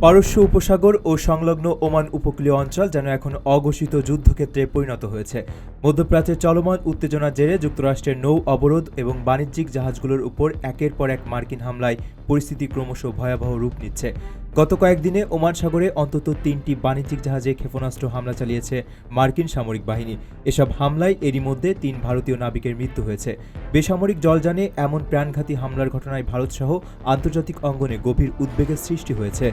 পারস্য উপসাগর ও সংলগ্ন ওমান উপকূলীয় অঞ্চল যেন এখন অঘোষিত যুদ্ধক্ষেত্রে পরিণত হয়েছে। মধ্যপ্রাচ্যে চলমান উত্তেজনার জেরে যুক্তরাষ্ট্রের নৌ অবরোধ এবং বাণিজ্যিক জাহাজগুলোর উপর একের পর এক মার্কিন হামলায় পরিস্থিতি ক্রমশ ভয়াবহ রূপ নিচ্ছে। গত কয়েকদিনে ওমান সাগরে অন্তত ৩টি বাণিজ্যিক জাহাজে ক্ষেপণাস্ত্র হামলা চালিয়েছে মার্কিন সামরিক বাহিনী। এসব হামলায় এরই মধ্যে ৩ ভারতীয় নাবিকের মৃত্যু হয়েছে। বেসামরিক জলযানে এমন প্রাণঘাতী হামলার ঘটনায় ভারতসহ আন্তর্জাতিক অঙ্গনে গভীর উদ্বেগের সৃষ্টি হয়েছে।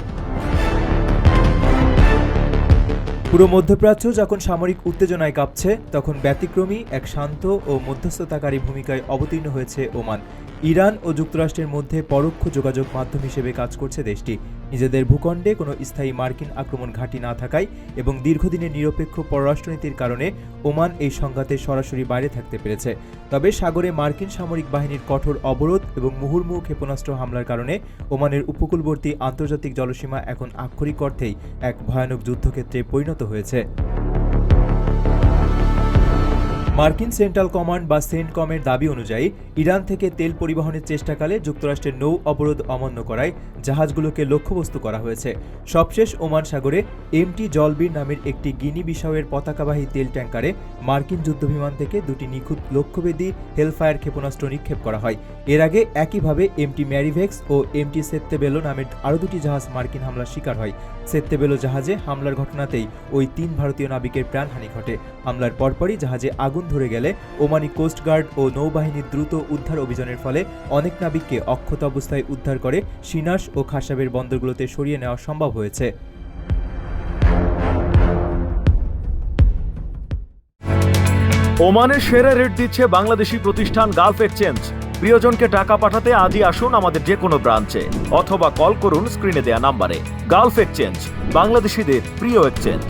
পুরো মধ্যপ্রাচ্য যখন সামরিক উত্তেজনায় কাঁপছে, তখন ব্যতিক্রমী এক শান্ত ও মধ্যস্থতাকারী ভূমিকায় অবতীর্ণ হয়েছে ওমান। ইরান ও যুক্তরাষ্ট্রের মধ্যে পরোক্ষ যোগাযোগ মাধ্যম হিসেবে কাজ করছে দেশটি। নিজেদের ভূখণ্ডে কোনো স্থায়ী মার্কিন আক্রমণ ঘাঁটি না থাকায় এবং দীর্ঘদিনের নিরপেক্ষ পররাষ্ট্রনীতির কারণে ওমান এই সংঘাতে সরাসরি বাইরে থাকতে পেরেছে। তবে সাগরে মার্কিন সামরিক বাহিনীর কঠোর অবরোধ এবং মুহুর্মুহু ক্ষেপণাস্ত্র হামলার কারণে ওমানের উপকূলবর্তী আন্তর্জাতিক জলসীমা এখন আক্ষরিক অর্থেই এক ভয়ানক যুদ্ধক্ষেত্রে পরিণত হয়েছে। মার্কিন সেন্ট্রাল কমান্ড বা সেন্টকমের দাবি অনুযায়ী ইরান থেকে তেল পরিবহনের চেষ্টাকালে যুক্তরাষ্ট্রের নৌ অবরোধ অমান্য করায় জাহাজগুলোকে লক্ষ্যবস্তু করা হয়েছে। সবশেষ ওমান সাগরে এমটি জলবীর নামের একটি গিনি বিসাউয়ের পতাকাবাহী তেল ট্যাঙ্কারে মার্কিন যুদ্ধবিমান থেকে 2টি নিখুঁত লক্ষ্যভেদী হেলফায়ার ক্ষেপণাস্ত্র নিক্ষেপ করা হয়। এর আগে একইভাবে এমটি ম্যারিভেক্স ও এমটি সেত্তেবেলো নামের আরও 2টি জাহাজ মার্কিন হামলার শিকার হয়। সেত্তেবেলো জাহাজে হামলার ঘটনাতেই ওই 3 ভারতীয় নাবিকের প্রাণহানি ঘটে। হামলার পরপরই জাহাজে আগুন ধরে গেলে ওমানি কোস্টগার্ড ও নৌবাহিনীর দ্রুত উদ্ধার অভিযানের ফলে অনেক নাবিককে অক্ষত অবস্থায় উদ্ধার করে সিনাস ও খাসাবের বন্দরগুলোতে সরিয়ে নেওয়া সম্ভব হয়েছে। ওমানের সেরা রেট দিচ্ছে বাংলাদেশি প্রতিষ্ঠান গালফ এক্সচেঞ্জ। প্রিয়জনকে টাকা পাঠাতে আজই আসুন আমাদের যে কোনো ব্রাঞ্চে অথবা কল করুন স্ক্রিনে দেয়া নাম্বারে। গালফ এক্সচেঞ্জ, বাংলাদেশিদের প্রিয় এক্সচেঞ্জ।